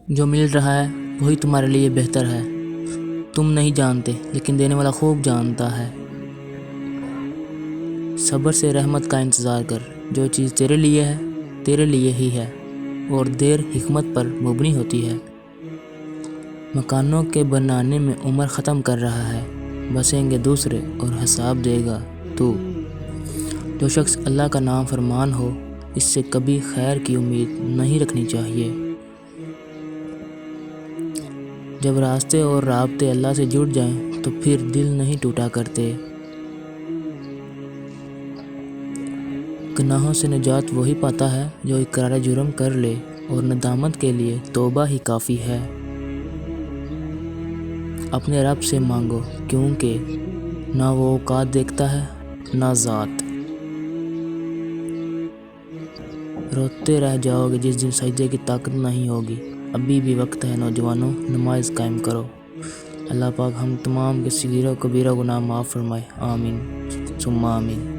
جو مل رہا ہے وہی تمہارے لیے بہتر ہے۔ تم نہیں جانتے لیکن دینے والا خوب جانتا ہے۔ صبر سے رحمت کا انتظار کر۔ جو چیز تیرے لیے ہے تیرے لیے ہی ہے، اور دیر حکمت پر مبنی ہوتی ہے۔ مکانوں کے بنانے میں عمر ختم کر رہا ہے، بسیں گے دوسرے اور حساب دے گا تو۔ جو شخص اللہ کا نام فرمان ہو، اس سے کبھی خیر کی امید نہیں رکھنی چاہیے۔ جب راستے اور رابطے اللہ سے جڑ جائیں تو پھر دل نہیں ٹوٹا کرتے۔ گناہوں سے نجات وہی پاتا ہے جو اقرار جرم کر لے، اور ندامت کے لیے توبہ ہی کافی ہے۔ اپنے رب سے مانگو، کیونکہ نہ وہ اوقات دیکھتا ہے نہ ذات۔ روتے رہ جاؤ گے جس دن سجدے کی طاقت نہیں ہوگی۔ ابھی بھی وقت ہے نوجوانوں، نماز قائم کرو۔ اللہ پاک ہم تمام کے صغیرہ و کبیرہ گناہ معاف فرمائے، آمین ثم آمین۔